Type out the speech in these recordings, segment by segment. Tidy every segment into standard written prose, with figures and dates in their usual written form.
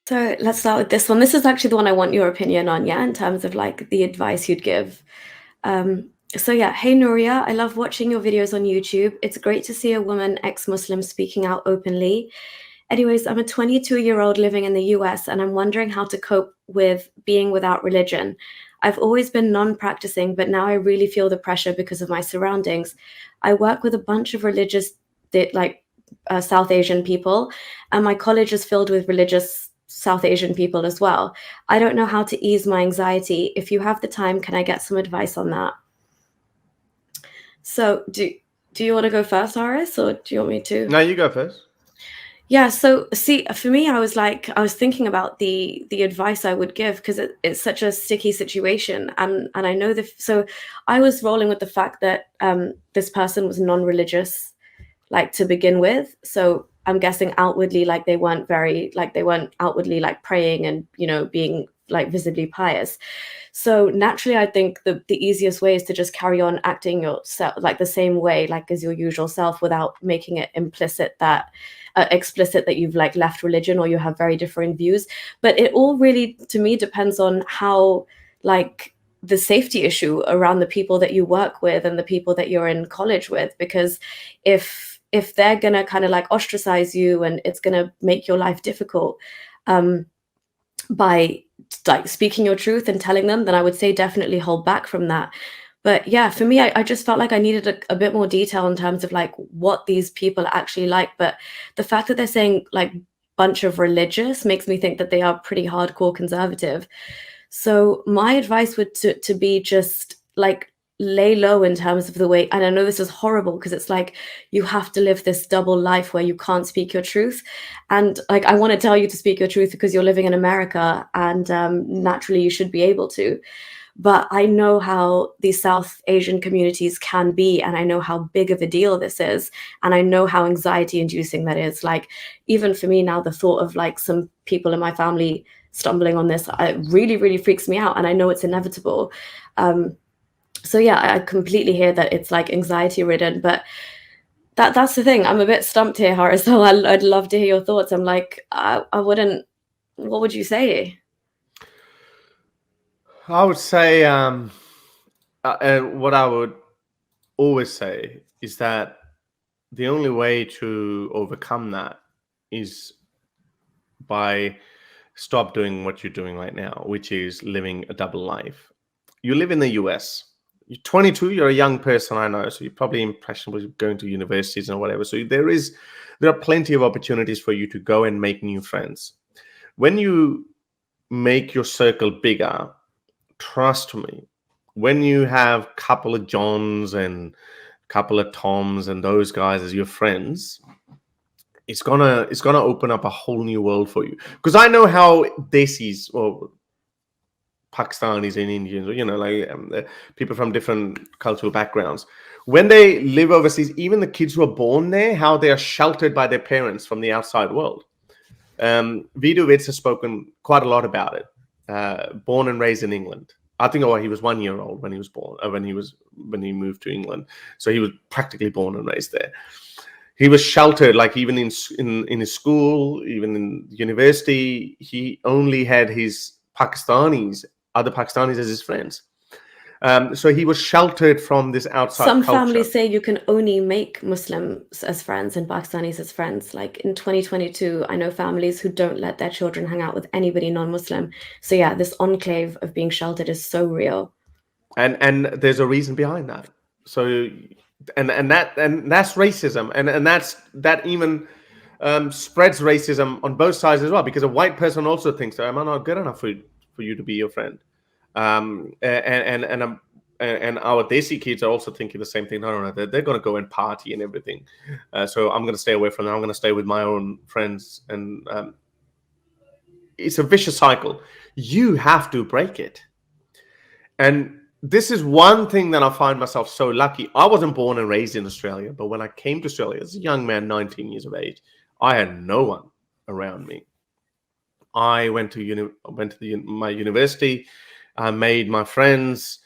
So let's start with this one. This is actually the one I want your opinion on, yeah, in terms of like the advice you'd give. So yeah, hey Nuria, I love watching your videos on YouTube. It's great to see a woman ex-Muslim speaking out openly. Anyways, I'm a 22-year-old living in the US and I'm wondering how to cope with being without religion. I've always been non-practicing, but now I really feel the pressure because of my surroundings. I work with a bunch of religious, like South Asian people, and my college is filled with religious South Asian people as well. I don't know how to ease my anxiety. If you have the time, can I get some advice on that? So, do you want to go first, Haris, or do you want me to? No, you go first. Yeah, so see, for me, I was thinking about the advice I would give because it's such a sticky situation, and I know so I was rolling with the fact that this person was non-religious, like to begin with. So I'm guessing outwardly, like they weren't outwardly like praying and being like visibly pious. So naturally, I think the easiest way is to just carry on acting yourself like the same way, like as your usual self, without making it explicit that you've like left religion or you have very differing views. But it all really, to me, depends on how like the safety issue around the people that you work with and the people that you're in college with, because if they're gonna kind of like ostracize you and it's gonna make your life difficult um by like speaking your truth and telling them, then I would say definitely hold back from that. But yeah, for me, I just felt like I needed a bit more detail in terms of like what these people are actually like. But the fact that they're saying like bunch of religious makes me think that they are pretty hardcore conservative. So my advice would to be just like lay low in terms of the way, and I know this is horrible because it's like you have to live this double life where you can't speak your truth. And like I want to tell you to speak your truth because you're living in America and naturally you should be able to. But I know how these South Asian communities can be, and I know how big of a deal this is, and I know how anxiety inducing that is. Like, even for me now, the thought of like some people in my family stumbling on this, it really, really freaks me out, and I know it's inevitable. Um, so yeah, I completely hear that it's like anxiety ridden, but that's the thing. I'm a bit stumped here, Horace. So I'd love to hear your thoughts. I'm like, I wouldn't. What would you say? I would say, and what I would always say is that the only way to overcome that is by stop doing what you're doing right now, which is living a double life. You live in the US. You're 22. You're a young person, I know, so you're probably impressionable going to universities and whatever. So there are plenty of opportunities for you to go and make new friends. When you make your circle bigger, trust me, when you have a couple of Johns and a couple of Toms and those guys as your friends, it's gonna open up a whole new world for you. Because I know how Desis or Pakistanis and Indians, like people from different cultural backgrounds, when they live overseas, even the kids who are born there, how they are sheltered by their parents from the outside world. Vidu Vitz has spoken quite a lot about it. Born and raised in England. I think he was 1 year old when he was born, when he moved to England. So he was practically born and raised there. He was sheltered, like even in his school, even in university, he only had other Pakistanis as his friends. So he was sheltered from this outside Some culture. families say you can only make Muslims as friends and Pakistanis as friends. Like in 2022, I know families who don't let their children hang out with anybody non-Muslim. So yeah, this enclave of being sheltered is so real. And there's a reason behind that. So and that's racism, and that even spreads racism on both sides as well, because a white person also thinks that, am I not good enough for you to be your friend? And our Desi kids are also thinking the same thing. No, they're going to go and party and everything. So I'm going to stay away from them. I'm going to stay with my own friends. And it's a vicious cycle. You have to break it. And this is one thing that I find myself so lucky. I wasn't born and raised in Australia, but when I came to Australia as a young man, 19 years of age, I had no one around me. I went to my university. I made my friends.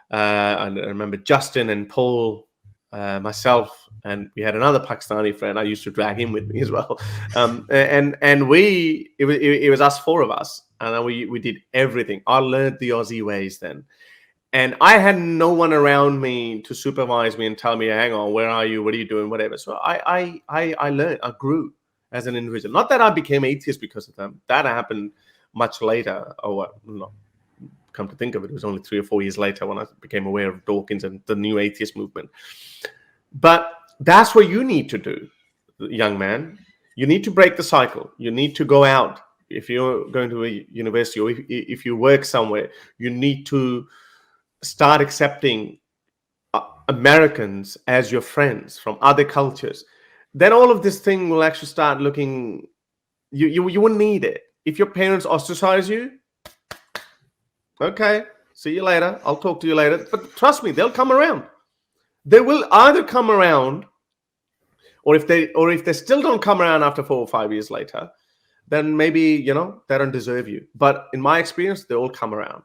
I remember Justin and Paul. myself, and we had another Pakistani friend. I used to drag him with me as well. And we it was us, four of us, and we did everything. I learned the Aussie ways then. And I had no one around me to supervise me and tell me, hang on, where are you? What are you doing? Whatever. So I learned, I grew as an individual. Not that I became atheist because of them. That happened much later. No, come to think of it, it was only 3 or 4 years later when I became aware of Dawkins and the new atheist movement. But that's what you need to do, young man. You need to break the cycle. You need to go out. If you're going to a university, or if you work somewhere, you need to start accepting Americans as your friends from other cultures. Then all of this thing will actually start looking, you wouldn't need it. If your parents ostracize you, okay, see you later, I'll talk to you later. But trust me, they'll come around. They will either come around, or if they still don't come around after 4 or 5 years later, then maybe, they don't deserve you. But in my experience, they all come around.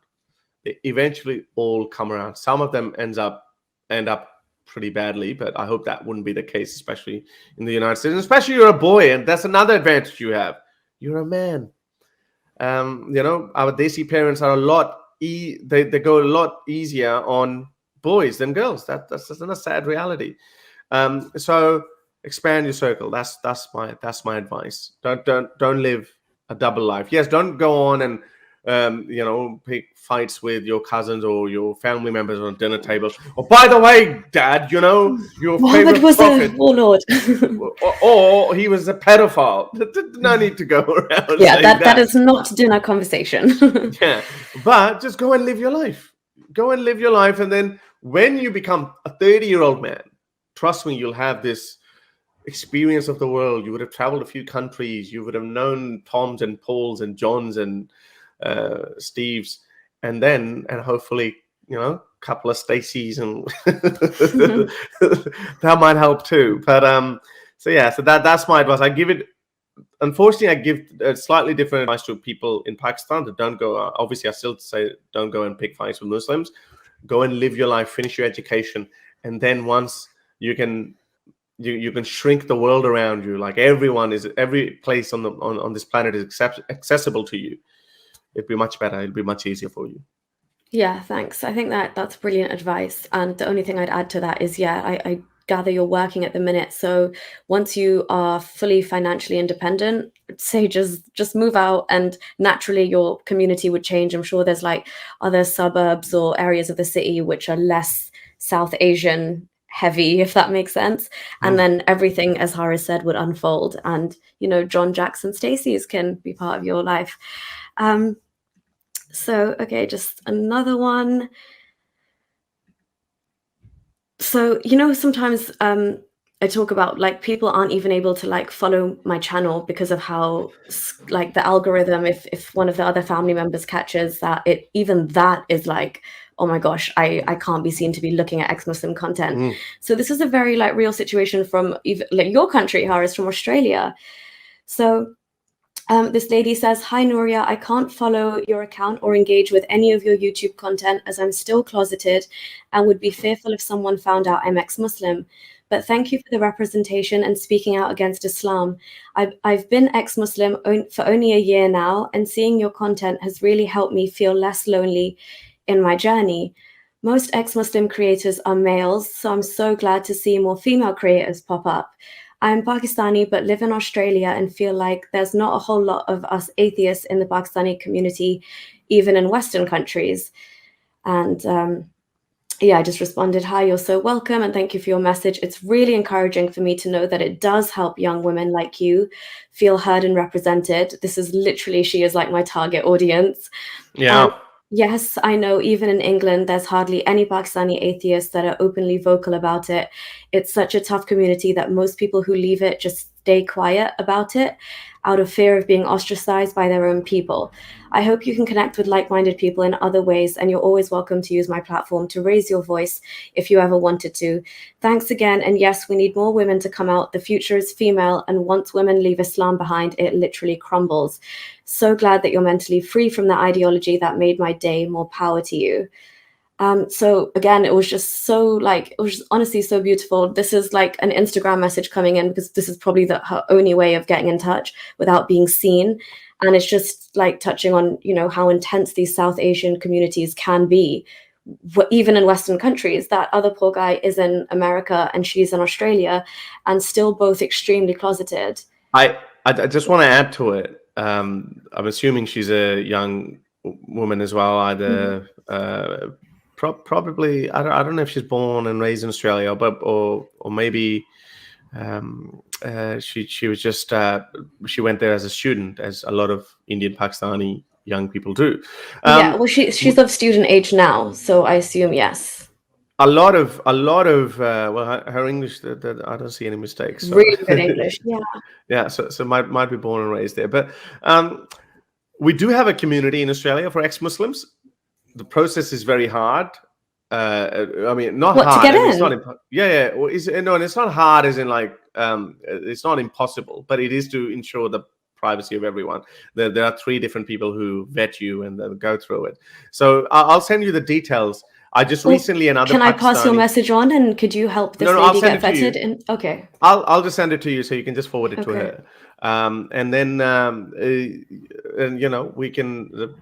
They eventually all come around. Some of them end up pretty badly, but I hope that wouldn't be the case, especially in the United States. And especially you're a boy, and that's another advantage you have. You're a man. Our Desi parents are they go a lot easier on boys than girls. That's a sad reality. So expand your circle. That's my advice. Don't live a double life. Yes, don't go on and pick fights with your cousins or your family members on a dinner table. Oh, by the way, Dad, your Muhammad favorite was prophet, a warlord. or he was a pedophile. No need to go around Yeah, saying that is not dinner conversation. Yeah, but just go and live your life. Go and live your life, and then when you become a 30-year-old man, trust me, you'll have this experience of the world. You would have traveled a few countries. You would have known Toms and Pauls and Johns and Steves, and hopefully, a couple of Stacys, and that might help too. But so that's my advice. Unfortunately, I give a slightly different advice to people in Pakistan that don't go. Obviously, I still say don't go and pick fights with Muslims. Go and live your life, finish your education, and then once you can shrink the world around you. Like every place on this planet is accessible to you. It'd be much better. It'd be much easier for you. Yeah, thanks. I think that's brilliant advice. And the only thing I'd add to that is, I gather you're working at the minute. So once you are fully financially independent, say just move out, and naturally your community would change. I'm sure there's like other suburbs or areas of the city which are less South Asian heavy, if that makes sense. And then everything, as Haris said, would unfold, and John, Jackson, Stacey's can be part of your life. So, okay, just another one. So, sometimes I talk about like people aren't even able to like follow my channel because of how like the algorithm, if one of the other family members catches that, even that is like, oh my gosh, I can't be seen to be looking at ex-Muslim content. So this is a very like real situation from even like your country, Haris, from Australia. So this lady says, "Hi, Nuria, I can't follow your account or engage with any of your YouTube content as I'm still closeted and would be fearful if someone found out I'm ex-Muslim. But thank you for the representation and speaking out against Islam. I've been ex-Muslim for only a year now, and seeing your content has really helped me feel less lonely in my journey. Most ex-Muslim creators are males, so I'm so glad to see more female creators pop up. I'm Pakistani but live in Australia and feel like there's not a whole lot of us atheists in the Pakistani community, even in Western countries." And I just responded, "Hi, you're so welcome, and thank you for your message. It's really encouraging for me to know that it does help young women like you feel heard and represented." This is literally, she is like my target audience. Yeah. Yes, I know even in England, there's hardly any Pakistani atheists that are openly vocal about it. It's such a tough community that most people who leave it just stay quiet about it out of fear of being ostracized by their own people. I hope you can connect with like-minded people in other ways, and you're always welcome to use my platform to raise your voice if you ever wanted to. Thanks again, and yes, we need more women to come out. The future is female, and once women leave Islam behind, it literally crumbles. So glad that you're mentally free from the ideology that made my day. More power to you. So again, it was just so like, it was just honestly so beautiful. This is like an Instagram message coming in because this is probably her only way of getting in touch without being seen. And it's just like touching on, how intense these South Asian communities can be, even in Western countries. That other poor guy is in America and she's in Australia, and still both extremely closeted. I just want to add to it. I'm assuming she's a young woman as well, Mhm. either probably I don't know if she's born and raised in Australia, but or maybe she was just she went there as a student, as a lot of Indian Pakistani young people do. Yeah, Um, well, she's of student age now, so I assume yes. a lot of well, her English, I don't see any mistakes, so Really good English. Yeah. yeah, so might be born and raised there, but um, we do have a community in Australia for ex-Muslims. The process is very hard. I mean, not What, to hard, get and it's not. in? Yeah, yeah. Well, no, and it's not hard, as in like it's not impossible, but it is to ensure the privacy of everyone. There are three different people who vet you and then go through it. So I'll send you the details. I just Well, recently another can I pass your Pakistani. message on and could you help No, this no, I'll lady send get it to vetted you. in? Okay. I'll just send it to you so you can just forward it to Okay. her, and then and we can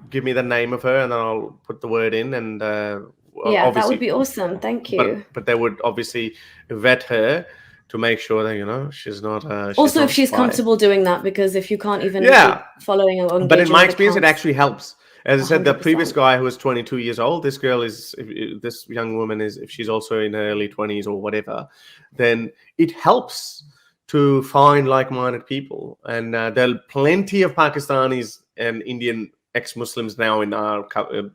give me the name of her, and then I'll put the word in, and Yeah, that would obviously, be awesome. Thank you. but they would obviously vet her to make sure that she's Also, not if a she's spy. comfortable doing that, because if you can't even Yeah, keep following or but in engaging my with experience, it accounts, actually helps. As I said, the previous 100%. guy who was 22 years old, this girl is, if this young woman is, if she's also in her early 20s or whatever, then it helps to find like-minded people. And there are plenty of Pakistanis and Indian ex-Muslims now in our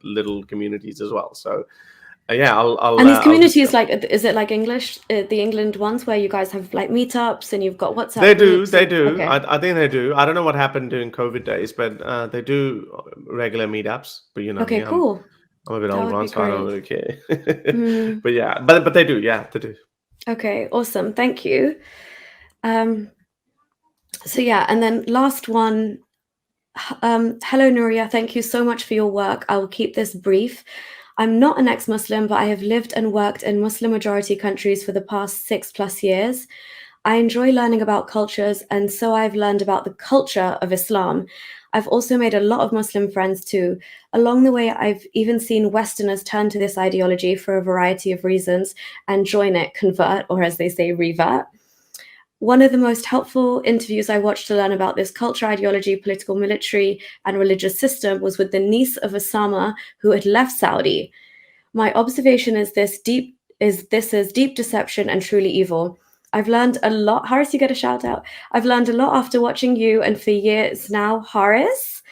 little communities as well. So yeah, And these I'll just communities, like, is it like English, the England ones where you guys have like meetups and you've got WhatsApp They do, groups they and do. okay. I think they do. I don't know what happened during COVID days, but they do regular meetups. But you know Okay, me, I'm cool. I'm a bit That old would one, be so I don't great. really care. Hmm. But yeah, but they do. Yeah, they do. Okay, awesome. Thank you. Um, so yeah, and then last one. Hello, Nuria. Thank you so much for your work. I will keep this brief. I'm not an ex-Muslim, but I have lived and worked in Muslim majority countries for the past 6+ years. I enjoy learning about cultures, and so I've learned about the culture of Islam. I've also made a lot of Muslim friends too. Along the way, I've even seen Westerners turn to this ideology for a variety of reasons and join it, convert, or as they say, revert. One of the most helpful interviews I watched to learn about this culture, ideology, political, military, and religious system was with the niece of Osama, who had left Saudi. My observation is this is deep deception and truly evil. I've learned a lot. Haris, you get a shout out. I've learned a lot after watching you, and for years now, Haris,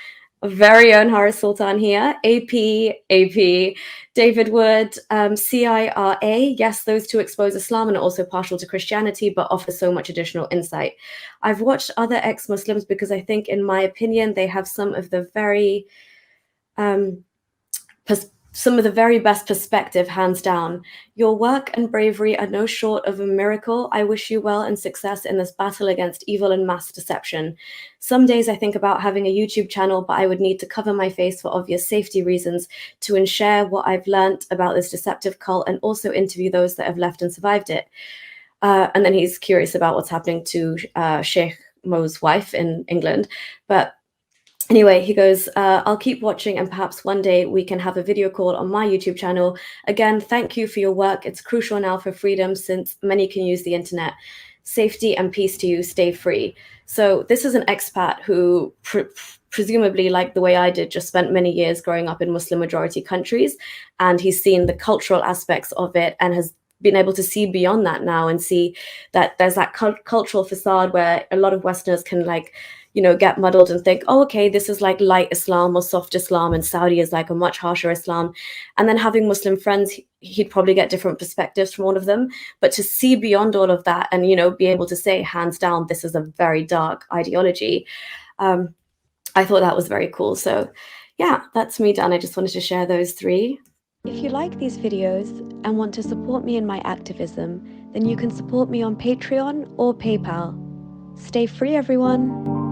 very own Haris Sultan here, AP, David Wood, CIRA. Yes, those two expose Islam and are also partial to Christianity, but offer so much additional insight. I've watched other ex-Muslims because I think, in my opinion, they have some of the very um, some of the very best perspective, hands down. Your work and bravery are no short of a miracle. I wish you well and success in this battle against evil and mass deception. Some days I think about having a YouTube channel, but I would need to cover my face for obvious safety reasons to share what I've learned about this deceptive cult and also interview those that have left and survived it. And then he's curious about what's happening to Sheikh Mo's wife in England. But anyway, he goes, I'll keep watching and perhaps one day we can have a video call on my YouTube channel. Again, thank you for your work. It's crucial now for freedom since many can use the internet. Safety and peace to you. Stay free. So this is an expat who presumably, like the way I did, just spent many years growing up in Muslim majority countries. And he's seen the cultural aspects of it and has been able to see beyond that now and see that there's that cultural facade where a lot of Westerners can get muddled and think, oh, okay, this is like light Islam or soft Islam, and Saudi is like a much harsher Islam. And then having Muslim friends, he'd probably get different perspectives from all of them. But to see beyond all of that and, be able to say, hands down, this is a very dark ideology, I thought that was very cool. So yeah, that's me done. I just wanted to share those three. If you like these videos and want to support me in my activism, then you can support me on Patreon or PayPal. Stay free, everyone.